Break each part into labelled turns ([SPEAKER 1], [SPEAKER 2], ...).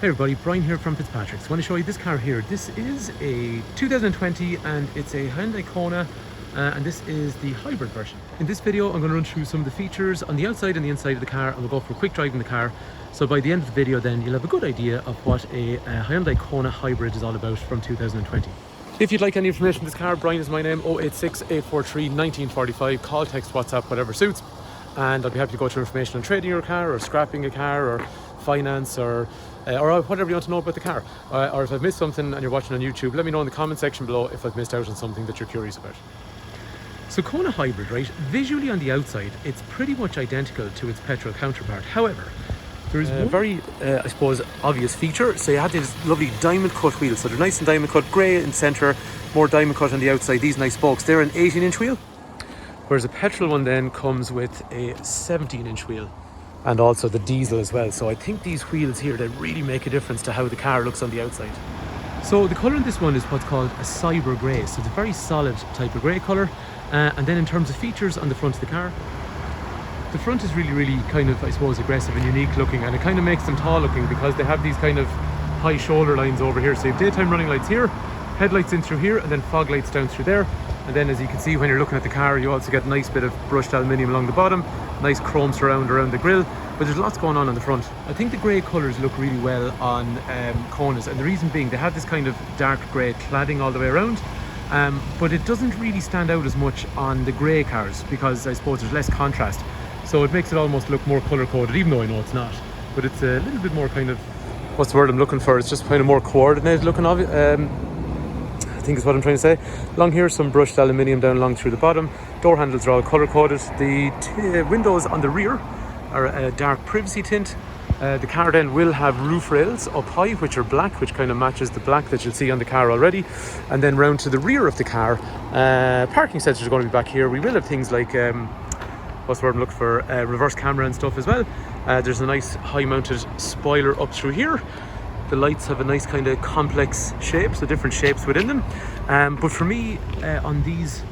[SPEAKER 1] Hey everybody, Brian here from Fitzpatrick's. I want to show you this car here. This is a 2020 and it's a Hyundai Kona and this is the hybrid version. In this video I'm going to run through some of the features on the outside and the inside of the car, and we'll go for a quick drive in the car. So by the end of the video then you'll have a good idea of what a Hyundai Kona hybrid is all about from 2020. If you'd like any information on this car, Brian is my name, 086 843 1945. Call, text, WhatsApp, whatever suits. And I'll be happy to go through information on trading your car or scrapping a car or finance or whatever you want to know about the car. Or if I've missed something and you're watching on YouTube, let me know in the comment section below if I've missed out on something that you're curious about. So Kona Hybrid, right? Visually on the outside, it's pretty much identical to its petrol counterpart. However, there is one very, I suppose, obvious feature. So you have these lovely diamond cut wheels. So they're nice and diamond cut, grey in centre, more diamond cut on the outside. These nice spokes, they're an 18-inch wheel. Whereas a petrol one then comes with a 17-inch wheel. And also the diesel as well. So I think these wheels here, they really make a difference to how the car looks on the outside. So the colour in this one is what's called a cyber grey. So it's a very solid type of grey colour. And then in terms of features on the front of the car, the front is really kind of, I suppose, aggressive and unique looking, and it kind of makes them tall looking because they have these kind of high shoulder lines over here. So you have daytime running lights here, headlights in through here, and then fog lights down through there. And then as you can see when you're looking at the car, you also get a nice bit of brushed aluminium along the bottom, nice chrome surround around the grille, but there's lots going on the front. I think the grey colours look really well on Konas, and the reason being they have this kind of dark grey cladding all the way around, but it doesn't really stand out as much on the grey cars because I suppose there's less contrast. So it makes it almost look more colour coded, even though I know it's not. But it's a little bit more kind of, what's the word I'm looking for? It's just kind of more coordinated looking, I think is what I'm trying to say. Along here, some brushed aluminium down along through the bottom. Door handles are all colour coded. The windows on the rear are a dark privacy tint. The car then will have roof rails up high, which are black, which kind of matches the black that you'll see on the car already. And then round to the rear of the car, parking sensors are going to be back here. We will have things like what's the word I'm looking for, reverse camera and stuff as well. There's a nice high mounted spoiler up through here. The lights have a nice kind of complex shape, so different shapes within them. But for me, on these,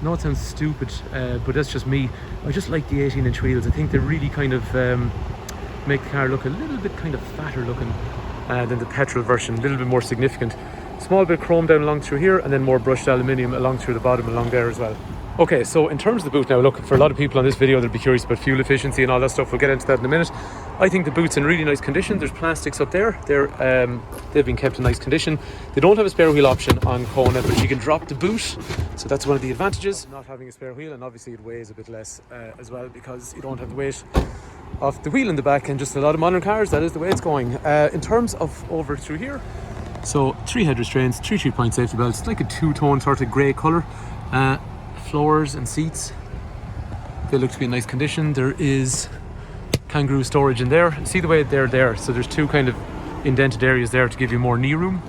[SPEAKER 1] I know it sounds stupid, but that's just me. I just like the 18-inch wheels. I think they really kind of make the car look a little bit kind of fatter looking than the petrol version, a little bit more significant. Small bit of chrome down along through here, and then more brushed aluminium along through the bottom along there as well. Okay, so in terms of the boot now, look, for a lot of people on this video, they'll be curious about fuel efficiency and all that stuff. We'll get into that in a minute. I think the boot's in really nice condition. There's plastics up there. They've been kept in nice condition. They don't have a spare wheel option on Kona, but you can drop the boot. So that's one of the advantages, not having a spare wheel. And obviously it weighs a bit less as well because you don't have the weight of the wheel in the back. And just a lot of modern cars, that is the way it's going. In terms of over through here, so 3 head restraints, 3 3-point safety belts. It's like a two-tone sort of grey colour. Floors and seats, they look to be in nice condition. There is kangaroo storage in there. See the way they're there, so there's two kind of indented areas there to give you more knee room.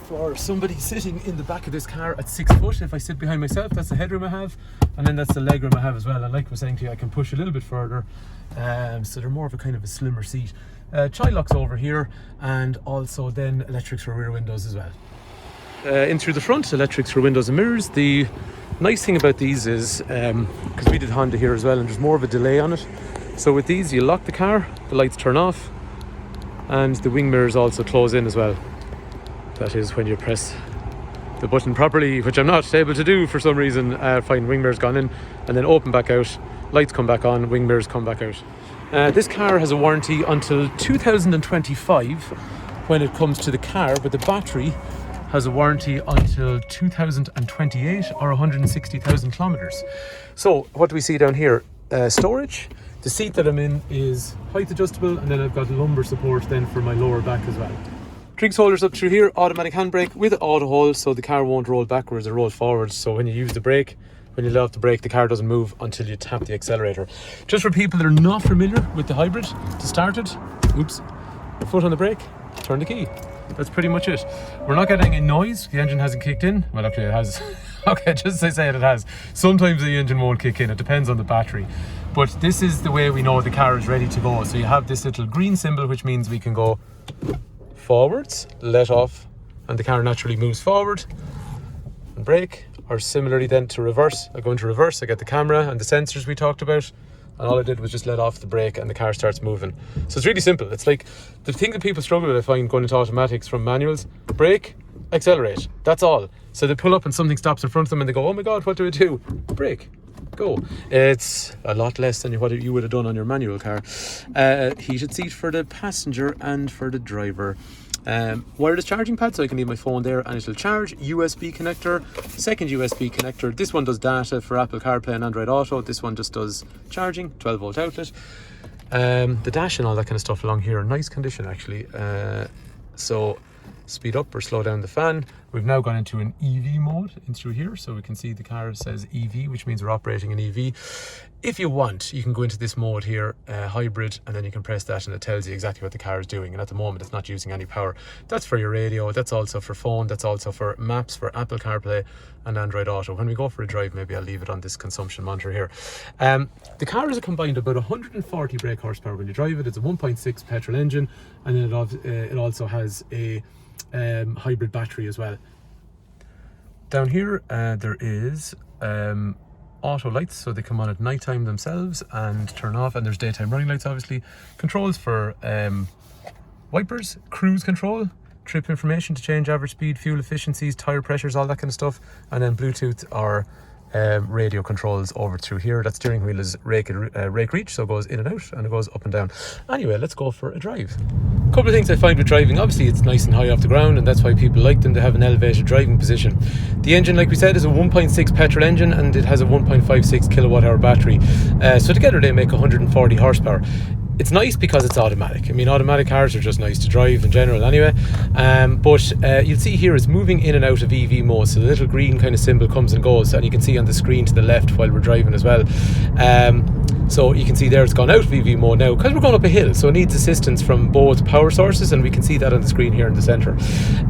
[SPEAKER 1] For somebody sitting in the back of this car at 6 foot, if I sit behind myself, that's the headroom I have, and then that's the legroom I have as well. And like I was saying to you, I can push a little bit further, so they're more of a kind of a slimmer seat. Child locks over here, and also then electrics for rear windows as well. In through the front, electrics for windows and mirrors. The nice thing about these is, because we did Honda here as well, and there's more of a delay on it. So with these, you lock the car, the lights turn off, and the wing mirrors also close in as well. That is when you press the button properly, which I'm not able to do for some reason. Find wing mirrors gone in, and then open back out, lights come back on, wing mirrors come back out. This car has a warranty until 2025 when it comes to the car, but the battery has a warranty until 2028 or 160,000 kilometers. So what do we see down here? Storage. The seat that I'm in is height adjustable, and then I've got lumbar support then for my lower back as well. Drinks holders up through here, automatic handbrake with auto hold, so the car won't roll backwards or roll forwards. So when you use the brake, when you let off the brake, the car doesn't move until you tap the accelerator. Just for people that are not familiar with the hybrid, to start it, foot on the brake, turn the key. That's pretty much it. We're not getting any noise. The engine hasn't kicked in. Well, actually it has. Okay, just as I say it has. Sometimes the engine won't kick in. It depends on the battery. But this is the way we know the car is ready to go. So you have this little green symbol, which means we can go forwards, let off, and the car naturally moves forward and brake. Or similarly then to reverse. I go into reverse, I get the camera and the sensors we talked about. and all I did was just let off the brake and the car starts moving. So it's really simple. It's like the thing that people struggle with, I find, going into automatics from manuals: brake, accelerate, that's all. So they pull up and something stops in front of them and they go, oh my god, what do I do? Brake, go. It's a lot less than what you would have done on your manual car. Heated seat for the passenger and for the driver. Wireless charging pad, so I can leave my phone there and it'll charge. USB connector, second USB connector. This one does data for Apple CarPlay and Android Auto. This one just does charging, 12 volt outlet. The dash and all that kind of stuff along here, nice condition actually. So speed up or slow down the fan. We've now gone into an EV mode in through here, so we can see the car says EV, which means we're operating an EV. If you want, you can go into this mode here, hybrid, and then you can press that and it tells you exactly what the car is doing. And at the moment it's not using any power. That's for your radio, that's also for phone, that's also for maps, for Apple CarPlay and Android Auto. When we go for a drive, maybe I'll leave it on this consumption monitor here. The car is a combined about 140 brake horsepower when you drive it. It's a 1.6 petrol engine, and then it also has a hybrid battery as well. Down here there is auto lights, so they come on at night time themselves and turn off, and there's daytime running lights obviously. Controls for wipers, cruise control, trip information to change average speed, fuel efficiencies, tire pressures, all that kind of stuff, and then Bluetooth or radio controls over through here. That steering wheel is rake reach, so it goes in and out and it goes up and down. Anyway, let's go for a drive. A couple of things I find with driving: obviously it's nice and high off the ground, and that's why people like them. They have an elevated driving position. The engine, like we said, is a 1.6 petrol engine, and it has a 1.56 kilowatt hour battery, so together they make 140 horsepower. It's nice because it's automatic. I mean, automatic cars are just nice to drive in general anyway. But you'll see here it's moving in and out of EV mode. So the little green kind of symbol comes and goes, and you can see on the screen to the left while we're driving as well. So you can see there it's gone out of EV mode now because we're going up a hill, so it needs assistance from both power sources, and we can see that on the screen here in the centre.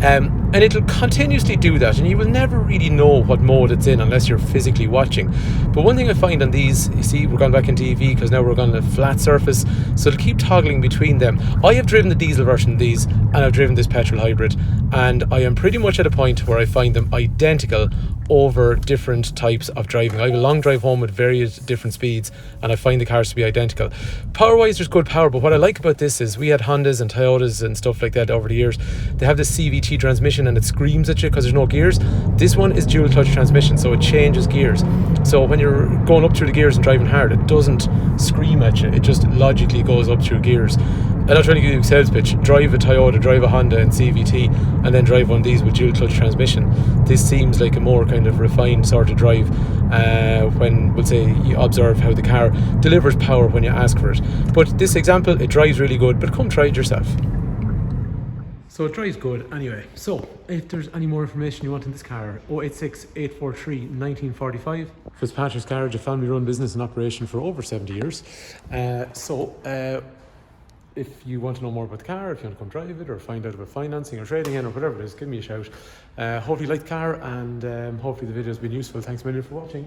[SPEAKER 1] And it'll continuously do that, and you will never really know what mode it's in unless you're physically watching. But one thing I find on these, you see, we're going back into EV because now we're going on a flat surface, so it'll keep toggling between them. I have driven the diesel version of these, and I've driven this petrol hybrid, and I am pretty much at a point where I find them identical over different types of driving. I have a long drive home with various different speeds, and I find the cars to be identical. Power wise, there's good power, but what I like about this is we had Hondas and Toyotas and stuff like that over the years. They have this CVT transmission and it screams at you because there's no gears. This one is dual clutch transmission, so it changes gears. So when you're going up through the gears and driving hard, it doesn't scream at you, it just logically goes up through gears. I'm not trying to give you a sales pitch. Drive a Toyota, drive a Honda and CVT, and then drive one of these with dual clutch transmission. This seems like a more kind of refined sort of drive when, we'll say, you observe how the car delivers power when you ask for it. But this example, it drives really good, but come try it yourself. So it drives good anyway. So if there's any more information you want in this car, 086 843 1945. Fitzpatrick's Garage, a family run business in operation for over 70 years. If you want to know more about the car, if you want to come drive it or find out about financing or trading in or whatever it is, give me a shout. Hopefully you like the car, and hopefully the video has been useful. Thanks a million for watching.